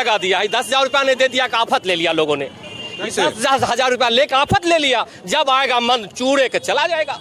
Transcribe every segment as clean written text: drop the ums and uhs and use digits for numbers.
लगा दिया है। 10,000 रुपया ने दे दिया, आफत ले लिया लोगों ने। 10,000 रुपया लेकर आफत ले लिया। जब आएगा मन चूड़े के चला जाएगा।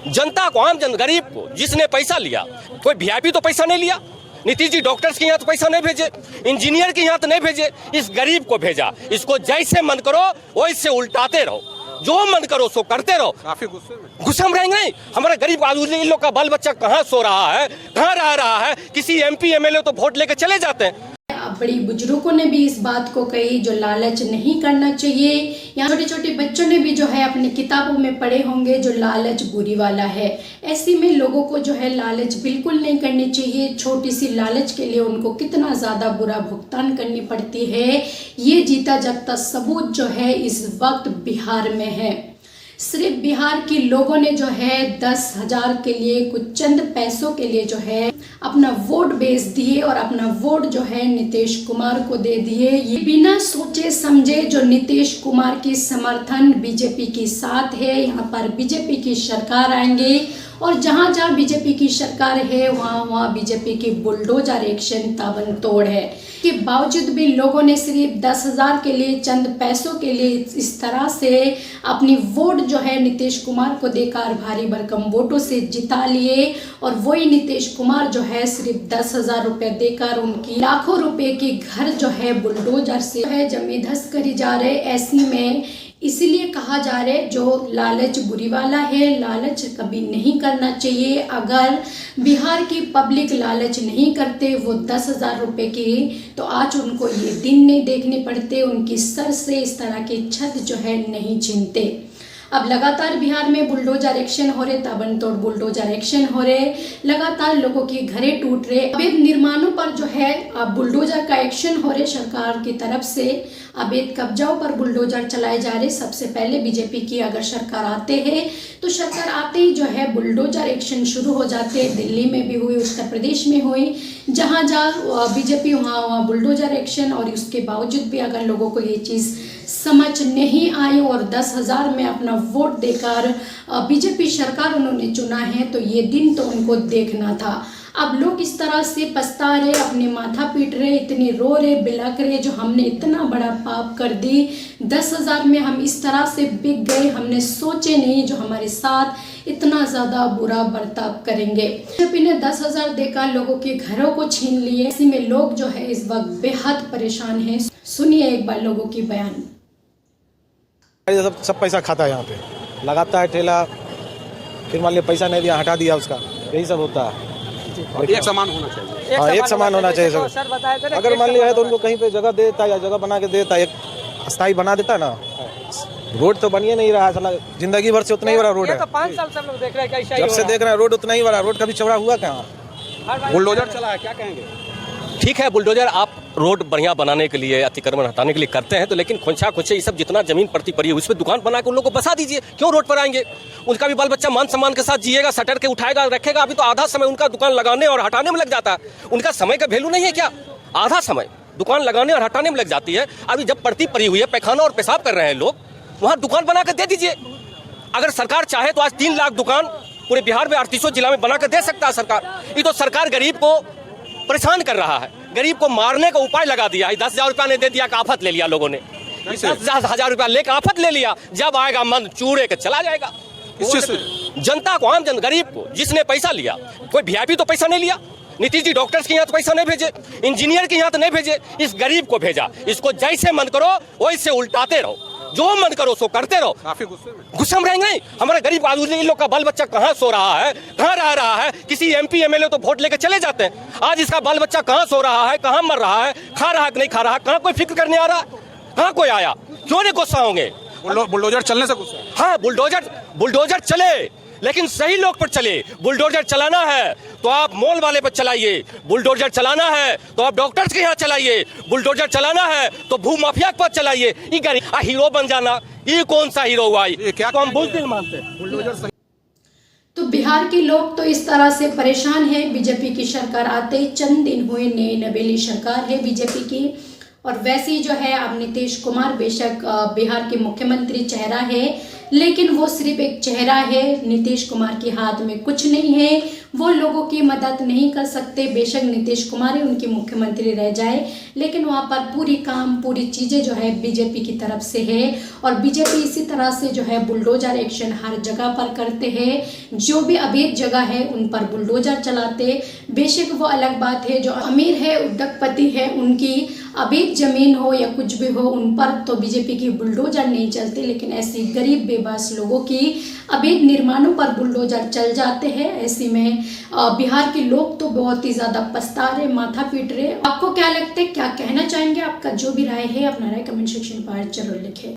जनता को, आम गरीब को जिसने पैसा लिया, कोई वीआईपी तो पैसा नहीं लिया। नीतीश जी डॉक्टर्स के यहाँ तो पैसा नहीं भेजे, इंजीनियर के यहाँ तो नहीं भेजे, इस गरीब को भेजा। इसको जैसे मन करो वैसे उल्टाते रहो, जो मन करो सो करते रहो। काफी गुस्सा में रहेंगे नहीं। हमारे गरीब आदमी इन लोग का बाल बच्चा कहाँ सो रहा है, कहाँ रह रहा है। किसी एमपी एमएलए तो वोट लेके चले जाते हैं। बड़ी बुजुर्गों ने भी इस बात को कही जो लालच नहीं करना चाहिए। यहाँ छोटे छोटे बच्चों ने भी जो है अपनी किताबों में पढ़े होंगे जो लालच बुरी वाला है। ऐसे में लोगों को जो है लालच बिल्कुल नहीं करनी चाहिए। छोटी सी लालच के लिए उनको कितना ज़्यादा बुरा भुगतान करनी पड़ती है, ये जीता जागता सबूत जो है इस वक्त बिहार में है। सिर्फ बिहार के लोगों ने जो है 10,000 के लिए, कुछ चंद पैसों के लिए जो है अपना वोट बेच दिए और अपना वोट जो है नीतीश कुमार को दे दिए। ये बिना सोचे समझे जो नीतीश कुमार की समर्थन बीजेपी के साथ है। यहाँ पर बीजेपी की सरकार आएंगे और जहाँ जहाँ बीजेपी की सरकार है वहाँ बीजेपी की बुलडोजर एक्शन ताबड़तोड़ है। के बावजूद भी लोगों ने सिर्फ 10,000 के लिए, चंद पैसों के लिए इस तरह से अपनी वोट जो है नीतीश कुमार को देकर भारी भरकम वोटों से जिता लिए। और वही नीतीश कुमार जो है सिर्फ 10,000 रुपये देकर उनकी लाखों रुपए के घर जो है बुलडोजर से है जमी धस करी जा रहे। ऐसी में इसीलिए कहा जा रहा है जो लालच बुरी वाला है, लालच कभी नहीं करना चाहिए। अगर बिहार की पब्लिक लालच नहीं करते वो 10,000 रुपये की, तो आज उनको ये दिन नहीं देखने पड़ते, उनकी सर से इस तरह की छत जो है नहीं छीनते। अब लगातार बिहार में बुलडोजर एक्शन हो रहे, ताबड़तोड़ बुलडोजर एक्शन हो रहे, लगातार लोगों के घरे टूट रहे। अवैध निर्माणों पर जो है अब बुलडोजर का एक्शन हो रहे सरकार की तरफ से। अवैध कब्जाओं पर बुलडोजर चलाए जा रहे। सबसे पहले बीजेपी की अगर सरकार आते हैं तो सरकार आते ही जो है बुलडोजर एक्शन शुरू हो जाते हैं। दिल्ली में भी हुई, उत्तर प्रदेश में हुई, जहाँ जहाँ बीजेपी वहाँ बुलडोजर एक्शन। और उसके बावजूद भी अगर लोगों को ये चीज़ समझ नहीं आई और 10,000 में अपना वोट देकर बीजेपी सरकार उन्होंने चुना है, तो ये दिन तो उनको देखना था। अब लोग इस तरह से पछता रहे, अपने माथा पीट रहे, इतने रो रहे, बिलक रहे जो हमने इतना बड़ा पाप कर दी। 10,000 में हम इस तरह से बिक गए, हमने सोचे नहीं जो हमारे साथ इतना ज़्यादा बुरा बर्ताव करेंगे। बीजेपी ने 10,000 देकर लोगों के घरों को छीन लिए। ऐसे में लोग जो है इस वक्त बेहद परेशान हैं। सुनिए एक बार लोगों की बयान। सब पैसा खाता है, यहाँ पे लगाता है ठेला, फिर मान लिया पैसा नहीं दिया हटा दिया उसका, यही सब होता है। एक समान होना चाहिए। हाँ, एक समान होना चाहिए सब। अगर मान लिया है तो उनको कहीं पे जगह देता है या जगह बना के देता है, एक स्थायी बना देता ना। रोड तो बनिए नहीं रहा है, जिंदगी भर से उतना ही बड़ा रोड है। 5 साल से हम लोग देख रहे हैं, जब से देख रहे हैं रोड उतना ही बड़ा, रोड कभी चौड़ा हुआ कहाँ? बुलडोजर चला है, क्या कहेंगे? ठीक है, बुलडोजर आप रोड बढ़िया बनाने के लिए, अतिक्रमण हटाने के लिए करते हैं, तो लेकिन खोंचा खोचे ये सब जितना जमीन पड़ती पड़ी है उस पर दुकान बना के उन लोगों को बसा दीजिए। क्यों रोड पर आएंगे? उनका भी बाल बच्चा मान सम्मान के साथ जिएगा, शटर के उठाएगा, रखेगा। अभी तो आधा समय उनका दुकान लगाने और हटाने में लग जाता है। उनका समय का वैल्यू नहीं है क्या? आधा समय दुकान लगाने और हटाने में लग जाती है। अभी जब पड़ती पड़ी हुई है, पैखाना और पेशाब कर रहे हैं लोग, वहाँ दुकान बना कर दे दीजिए। अगर सरकार चाहे तो आज 3 लाख दुकान पूरे बिहार में 38 जिला में बना कर दे सकता है सरकार। ये तो सरकार गरीब को परेशान कर रहा है, गरीब को मारने का उपाय लगा दिया है। 10,000 रुपया ने दे दिया, आफत ले लिया लोगों ने। 10,000 रुपया लेकर आफत ले लिया। जब आएगा मन चूड़े के चला जाएगा। जनता को, आम गरीब को जिसने पैसा लिया, कोई वीआईपी तो पैसा नहीं लिया। नीतीश जी डॉक्टर्स के यहाँ तो पैसा नहीं भेजे, इंजीनियर के यहाँ तो नहीं भेजे, इस गरीब को भेजा। इसको जैसे मन करो वैसे उल्टाते रहो, जो मन करो सो करते रहो। काफी गुस्सा में रहेंगे नहीं। हमारे गरीब आदमी इन लोग का बाल बच्चा कहाँ सो रहा है, कहाँ रह रहा है। किसी एमपी एमएलए तो वोट लेके चले जाते हैं। आज इसका बाल बच्चा कहाँ सो रहा है, कहाँ मर रहा है, खा रहा है कि नहीं खा रहा है, कहाँ कोई फिक्र करने आ रहा है, कहाँ कोई आया? क्यों नहीं गुस्सा होंगे? बुलडोजर चलने से गुस्सा? हाँ, बुलडोजर चले, लेकिन सही लोग पर चले। बुलडोजर चलाना है तो आप मॉल वाले पर चलाइए, बुलडोजर चलाना है तो आप डॉक्टर्स के यहाँ चलाइए, बुलडोजर चलाना है तो भू माफिया पर चलाइए। ये गरीब हीरो बन जाना, ये कौन सा हीरो हुआ? क्या तो हम बुजदिल मानते हैं। बुलडोजर तो बिहार के लोग तो इस तरह से परेशान हैं। बीजेपी की सरकार आते ही चंद दिन हुए, नई नवेली सरकार है बीजेपी की। और वैसे ही जो है अब नीतीश कुमार बेशक बिहार के मुख्यमंत्री चेहरा है, लेकिन वो सिर्फ एक चेहरा है। नीतीश कुमार के हाथ में कुछ नहीं है, वो लोगों की मदद नहीं कर सकते। बेशक नीतीश कुमार ही उनके मुख्यमंत्री रह जाए, लेकिन वहाँ पर पूरी चीज़ें जो है बीजेपी की तरफ से है। और बीजेपी इसी तरह से जो है बुलडोजर एक्शन हर जगह पर करते हैं। जो भी अवैध जगह है उन पर बुलडोजर चलाते। बेशक वो अलग बात है, जो अमीर है, उद्योगपति है, उनकी अवैध जमीन हो या कुछ भी हो, उन पर तो बीजेपी की बुलडोजर नहीं चलते, लेकिन ऐसे गरीब बेबस लोगों की अवैध निर्माणों पर बुलडोजर चल जाते हैं। ऐसे में बिहार के लोग तो बहुत ही ज़्यादा पछता रहे, माथा पीट रहे। आपको क्या लगता है, क्या कहना चाहेंगे? आपका जो भी राय है अपना राय कमेंट सेक्शन पर जरूर लिखें।